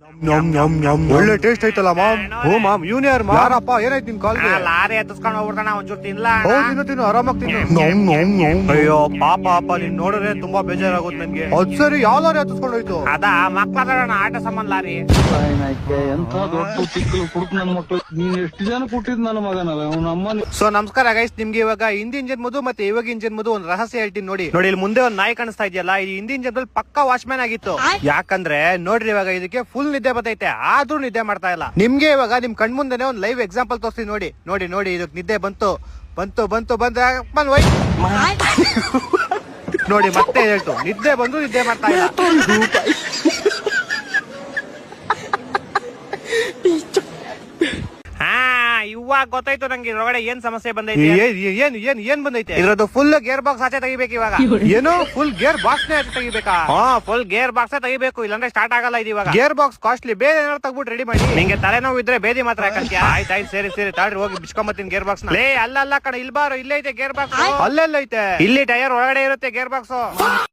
ಒಳ್ಳೆ ಟೇಸ್ಟ್ ಐತಲ್ಲ ಮಾಮ್. ಓ ಮಾಮ್, ಇವನ್ ಯಾರಪ್ಪ? ಏನಾಯ್ತು ನಿನ್ ಕಾಲ್ಗೆ? ಲಾರಿ ಎತ್ತಿಸ್ಕೊಂಡು ಹೋಗ್ಬಿಡ್ತಾನ, ಒಂಚೂರು ತಿನ್ಲ. ತಿನ್ನು ಆರಾಮಾಗಿ ತಿನ್ನು. ಅಯ್ಯೋ ಪಾಪ ಅಪ್ಪ, ನೀನ್ ನೋಡಿದ್ರೆ ತುಂಬಾ ಬೇಜಾರಾಗುತ್ತೆ ನನ್ಗೆ. ಅದ್ ಸರಿ, ಯಾವ ಲಾರಿ ಹತ್ತಿಸ್ಕೊಂಡು ಹೋಯ್ತು? ಅದ ಮಕ್ಳ ಆಟ ಸಂಬಂಧ ಲಾರಿ. ಎಂತ ದೊಡ್ಡ ತಿಕ್ಕಲು ಕುಡುಕ್ ನನ್ ಮಕ್ಳು. ನೀನ್ ಎಷ್ಟು ಜನ ಕೊಟ್ಟಿದ್ ನನ್ನ ಮಗನಲ್ಲ ಅಮ್ಮ. ಸೊ ನಮಸ್ಕಾರ ಗೈಸ್, ನಿಮ್ಗೆ ಇವಾಗ ಹಿಂದಿ ಇಂಜಿನ್ ಮದು ಮತ್ತೆ ಇವಾಗ ಇಂಜಿನ್ ಮದು ಒಂದ್ ರಹಸ್ಯ ಹೇಳ್ತೀನಿ ನೋಡಿ. ನೋಡಿ ಇಲ್ಲಿ ಮುಂದೆ ಒಂದ್ ನಾಯಿ ಕಾಣಿಸ್ತಾ ಇದೆಯಲ್ಲ, ಈ ಹಿಂದಿ ಇಂಜಿನ್ ದಲ್ಲಿ ಪಕ್ಕಾ ವಾಚ್ಮ್ಯಾನ್ ಆಗಿತ್ತು. ಯಾಕಂದ್ರೆ ನೋಡ್ರಿ ಇವಾಗ ಇದಕ್ಕೆ ಫುಲ್ ನಿದ್ದೆ ಬರ್ತೈತೆ, ಆದ್ರೂ ನಿದ್ದೆ ಮಾಡ್ತಾ ಇಲ್ಲ. ನಿಮ್ಗೆ ಇವಾಗ ನಿಮ್ ಕಣ್ ಮುಂದೆನೆ ಒಂದ್ ಲೈವ್ ಎಕ್ಸಾಂಪಲ್ ತೋರಿಸ್ತೀನಿ ನೋಡಿ. ನೋಡಿ ನೋಡಿ, ಇದಕ್ ನಿದ್ದೆ ಬಂತು ನೋಡಿ, ಮತ್ತೆ ಹೇಳ್ತು ನಿದ್ದೆ ಬಂದು ನಿದ್ದೆ ಮಾಡ್ತಾ ಇಲ್ಲ. ಇವಾಗ ಗೊತ್ತಾಯ್ತು ನಂಗೆ ಇದ್ರೊಳಗಡೆ ಏನ್ ಸಮಸ್ಯೆ ಬಂದೈತೆ. ಏನ್ ಬಂದೈತೆ? ಇದ್ರದ್ದು ಫುಲ್ ಗೇರ್ ಬಾಕ್ಸ್ ಆಚೆ ತೆಗಿಬೇಕು ಇವಾಗ. ಏನು ಫುಲ್ ಗೇರ್ ಬಾಕ್ಸ್ ನೇ ಆಚೆ ತೆಗಿಬೇಕಾ? ಫುಲ್ ಗೇರ್ ಬಾಕ್ಸ್ ತೆಗಿಬೇಕು, ಇಲ್ಲಾಂದ್ರೆ ಸ್ಟಾರ್ಟ್ ಆಗಲ್ಲ ಇದು. ಇವಾಗ ಗೇರ್ ಬಾಕ್ಸ್ ಕಾಸ್ಟ್ಲಿ, ಬೇರೆ ಏನಾದ್ರು ತಗ್ಬಿಟ್ಟು ರೆಡಿ ಮಾಡಿ. ನಿಂಗೆ ತಲೆನೋವು ಇದ್ರೆ ಬೇದಿ ಮಾತ್ರ ಯಾಕಂತ. ಆಯ್ತಾಯ್ತು, ಸರಿ ತಾಳ್ರಿ, ಹೋಗಿ ಬಿಚ್ಕೊಂಬತ್ತೀನಿ ಗೇರ್ ಬಾಕ್ಸ್ ನ. ಅಲ್ಲ ಕಣ, ಇಲ್ಬಾರು, ಇಲ್ಲೇ ಐತೆ ಗೇರ್ ಬಾಕ್ಸ್. ಅಲ್ಲೆಲ್ಲ ಐತೆ? ಇಲ್ಲಿ ಟೈರ್ ಒಳಗಡೆ ಇರುತ್ತೆ ಗೇರ್ ಬಾಕ್ಸ್.